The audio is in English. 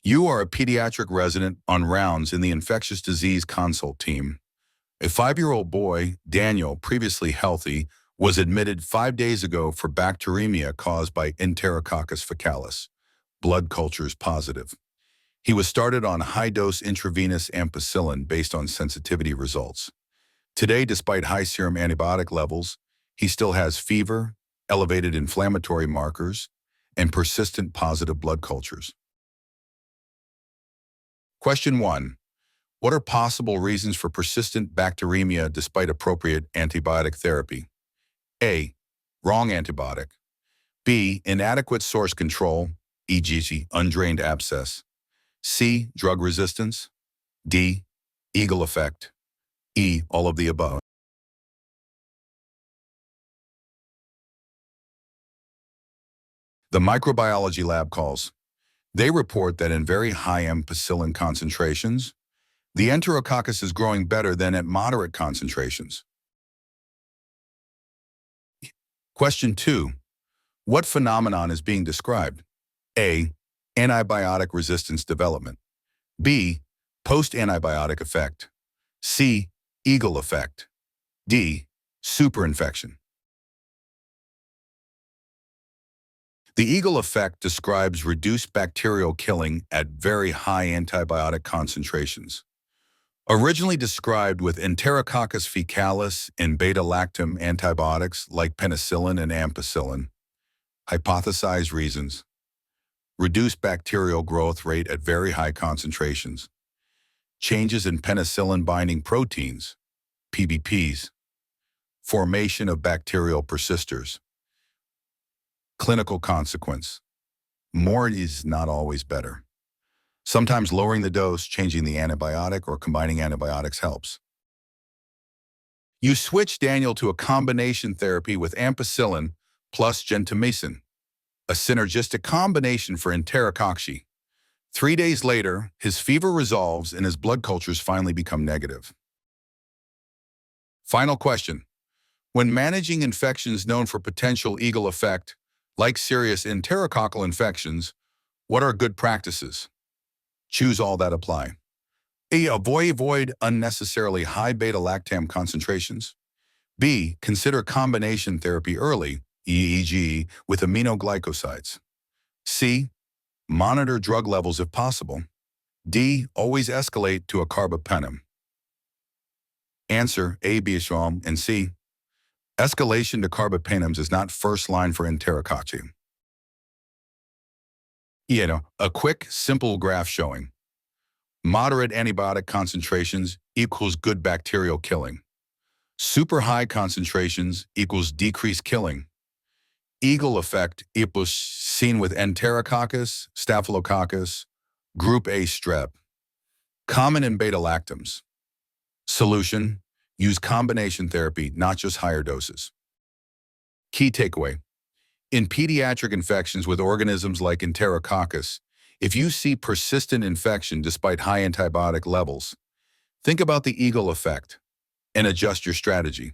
You are a pediatric resident on rounds in the infectious disease consult team. A 5-year-old boy, Daniel, previously healthy, was admitted 5 days ago for bacteremia caused by Enterococcus faecalis. Blood cultures positive. He was started on high-dose intravenous ampicillin based on sensitivity results. Today, despite high serum antibiotic levels, he still has fever, elevated inflammatory markers, and persistent positive blood cultures. Question 1. What are possible reasons for persistent bacteremia despite appropriate antibiotic therapy? A. Wrong antibiotic. B. Inadequate source control, e.g. undrained abscess. C. Drug resistance. D. Eagle effect. E. All of the above. The microbiology lab calls. They report that in very high ampicillin concentrations, the Enterococcus is growing better than at moderate concentrations. Question 2. What phenomenon is being described? A. Antibiotic resistance development. B. Post-antibiotic effect. C. Eagle effect. D. Superinfection. The Eagle effect describes reduced bacterial killing at very high antibiotic concentrations. Originally described with Enterococcus faecalis and beta-lactam antibiotics like penicillin and ampicillin. Hypothesized reasons: reduced bacterial growth rate at very high concentrations, changes in penicillin-binding proteins, PBPs, formation of bacterial persisters. Clinical consequence: more is not always better. Sometimes lowering the dose, changing the antibiotic, or combining antibiotics helps. You switch Daniel to a combination therapy with ampicillin plus gentamicin, a synergistic combination for Enterococci. 3 days later, his fever resolves and his blood cultures finally become negative. Final question. When managing infections known for potential Eagle effect, like serious enterococcal infections, what are good practices? Choose all that apply. A. Avoid unnecessarily high beta-lactam concentrations. B. Consider combination therapy early, e.g. with aminoglycosides. C. Monitor drug levels if possible. D. Always escalate to a carbapenem. Answer: A, B, and C. Escalation to carbapenems is not first line for Enterococci. A quick, simple graph showing moderate antibiotic concentrations equals good bacterial killing. Super high concentrations equals decreased killing. Eagle effect equals seen with Enterococcus, Staphylococcus, Group A strep. Common in beta-lactams. Solution: use combination therapy, not just higher doses. Key takeaway: in pediatric infections with organisms like Enterococcus, if you see persistent infection despite high antibiotic levels, think about the Eagle effect and adjust your strategy.